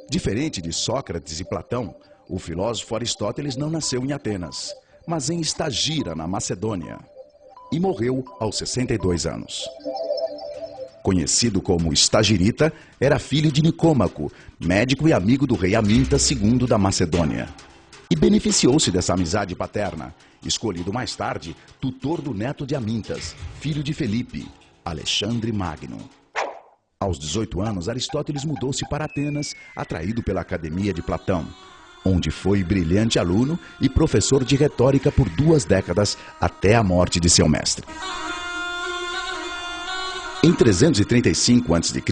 Diferente de Sócrates e Platão, o filósofo Aristóteles não nasceu em Atenas, mas em Estagira, na Macedônia, e morreu aos 62 anos. Conhecido como Estagirita, era filho de Nicômaco, médico e amigo do rei Amintas II da Macedônia. E beneficiou-se dessa amizade paterna, escolhido mais tarde tutor do neto de Amintas, filho de Felipe, Alexandre Magno. Aos 18 anos, Aristóteles mudou-se para Atenas, atraído pela Academia de Platão, onde foi brilhante aluno e professor de retórica por 2 décadas até a morte de seu mestre. Em 335 a.C.,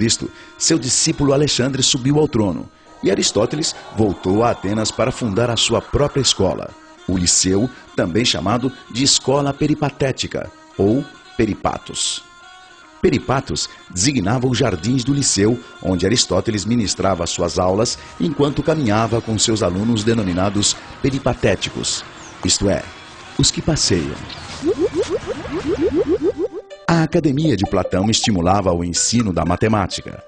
seu discípulo Alexandre subiu ao trono e Aristóteles voltou a Atenas para fundar a sua própria escola, o Liceu, também chamado de Escola Peripatética ou Peripatos. Peripatos designava os jardins do Liceu, onde Aristóteles ministrava suas aulas enquanto caminhava com seus alunos denominados peripatéticos, isto é, os que passeiam. A Academia de Platão estimulava o ensino da matemática.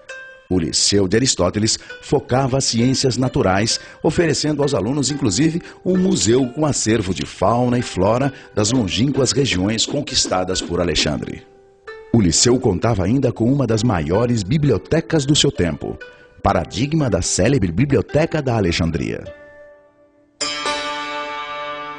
O Liceu de Aristóteles focava as ciências naturais, oferecendo aos alunos, inclusive, um museu com acervo de fauna e flora das longínquas regiões conquistadas por Alexandre. O Liceu contava ainda com uma das maiores bibliotecas do seu tempo, paradigma da célebre Biblioteca da Alexandria.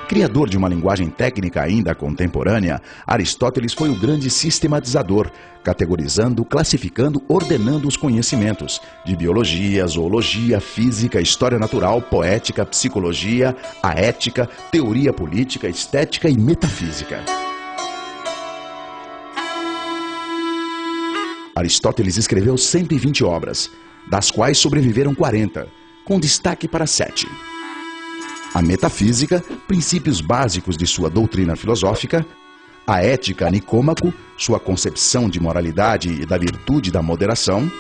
Criador de uma linguagem técnica ainda contemporânea, Aristóteles foi o grande sistematizador, categorizando, classificando, ordenando os conhecimentos de biologia, zoologia, física, história natural, poética, psicologia, a ética, teoria política, estética e metafísica. Aristóteles escreveu 120 obras, das quais sobreviveram 40, com destaque para 7. A metafísica, princípios básicos de sua doutrina filosófica; a ética, Nicômaco, sua concepção de moralidade e da virtude da moderação;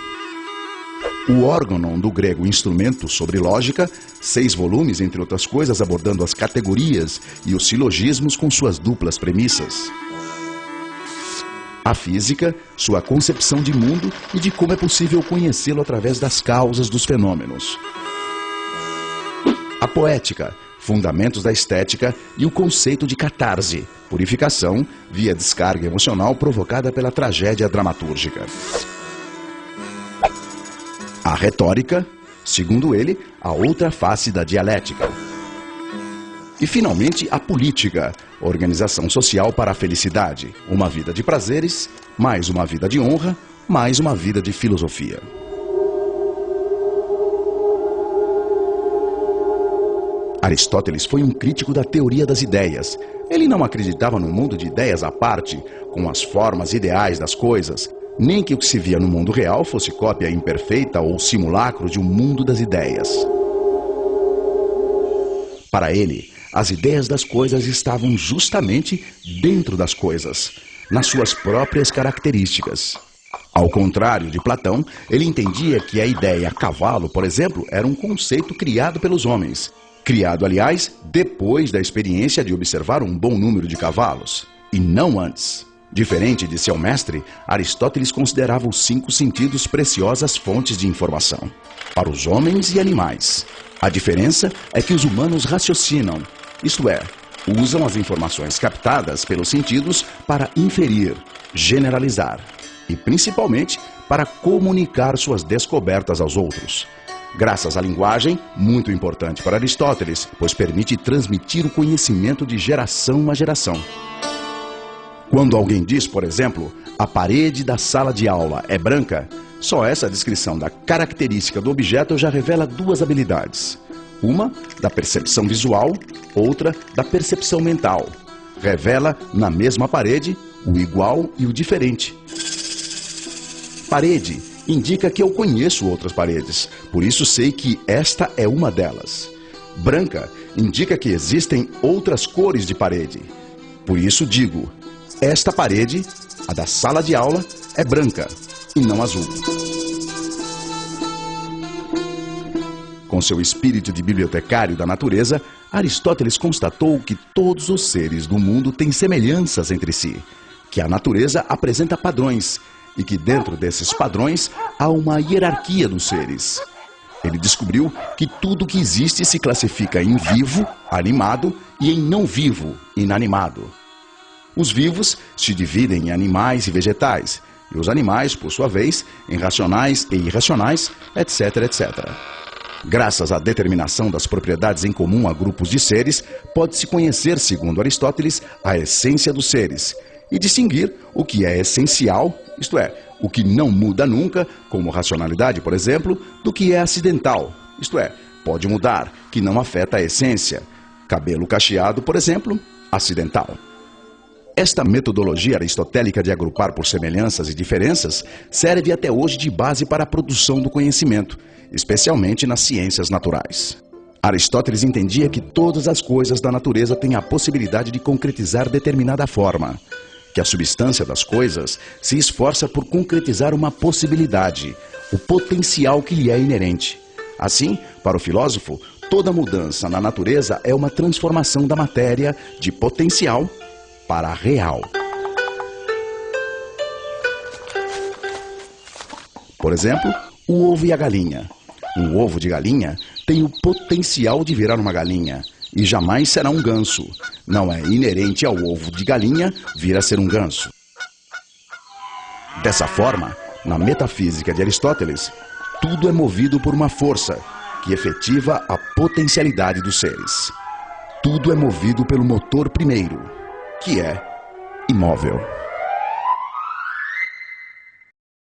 o órganon, do grego instrumento, sobre lógica, 6 volumes, entre outras coisas, abordando as categorias e os silogismos com suas duplas premissas; a física, sua concepção de mundo e de como é possível conhecê-lo através das causas dos fenômenos; a poética, fundamentos da estética e o conceito de catarse, purificação via descarga emocional provocada pela tragédia dramatúrgica; a retórica, segundo ele, a outra face da dialética; e, finalmente, a política, organização social para a felicidade, uma vida de prazeres, mais uma vida de honra, mais uma vida de filosofia. Aristóteles foi um crítico da teoria das ideias. Ele não acreditava no mundo de ideias à parte, com as formas ideais das coisas, nem que o que se via no mundo real fosse cópia imperfeita ou simulacro de um mundo das ideias. Para ele, as ideias das coisas estavam justamente dentro das coisas, nas suas próprias características. Ao contrário de Platão, ele entendia que a ideia cavalo, por exemplo, era um conceito criado pelos homens. Criado, aliás, depois da experiência de observar um bom número de cavalos, e não antes. Diferente de seu mestre, Aristóteles considerava os 5 sentidos preciosas fontes de informação, para os homens e animais. A diferença é que os humanos raciocinam, isto é, usam as informações captadas pelos sentidos para inferir, generalizar e, principalmente, para comunicar suas descobertas aos outros. Graças à linguagem, muito importante para Aristóteles, pois permite transmitir o conhecimento de geração a geração. Quando alguém diz, por exemplo, a parede da sala de aula é branca, só essa descrição da característica do objeto já revela 2 habilidades. Uma, da percepção visual, outra, da percepção mental. Revela, na mesma parede, o igual e o diferente. Parede indica que eu conheço outras paredes, por isso sei que esta é uma delas. Branca indica que existem outras cores de parede. Por isso digo, esta parede, a da sala de aula, é branca e não azul. Com seu espírito de bibliotecário da natureza, Aristóteles constatou que todos os seres do mundo têm semelhanças entre si, que a natureza apresenta padrões, e que dentro desses padrões há uma hierarquia dos seres. Ele descobriu que tudo que existe se classifica em vivo, animado, e em não vivo, inanimado. Os vivos se dividem em animais e vegetais, e os animais, por sua vez, em racionais e irracionais, etc, etc. Graças à determinação das propriedades em comum a grupos de seres, pode-se conhecer, segundo Aristóteles, a essência dos seres, e distinguir o que é essencial, isto é, o que não muda nunca, como racionalidade, por exemplo, do que é acidental, isto é, pode mudar, que não afeta a essência. Cabelo cacheado, por exemplo, acidental. Esta metodologia aristotélica de agrupar por semelhanças e diferenças serve até hoje de base para a produção do conhecimento, especialmente nas ciências naturais. Aristóteles entendia que todas as coisas da natureza têm a possibilidade de concretizar determinada forma, que a substância das coisas se esforça por concretizar uma possibilidade, o potencial que lhe é inerente. Assim, para o filósofo, toda mudança na natureza é uma transformação da matéria de potencial para real. Por exemplo, o ovo e a galinha. Um ovo de galinha tem o potencial de virar uma galinha e jamais será um ganso. Não é inerente ao ovo de galinha vir a ser um ganso. Dessa forma, na metafísica de Aristóteles, tudo é movido por uma força que efetiva a potencialidade dos seres. Tudo é movido pelo motor primeiro, que é imóvel.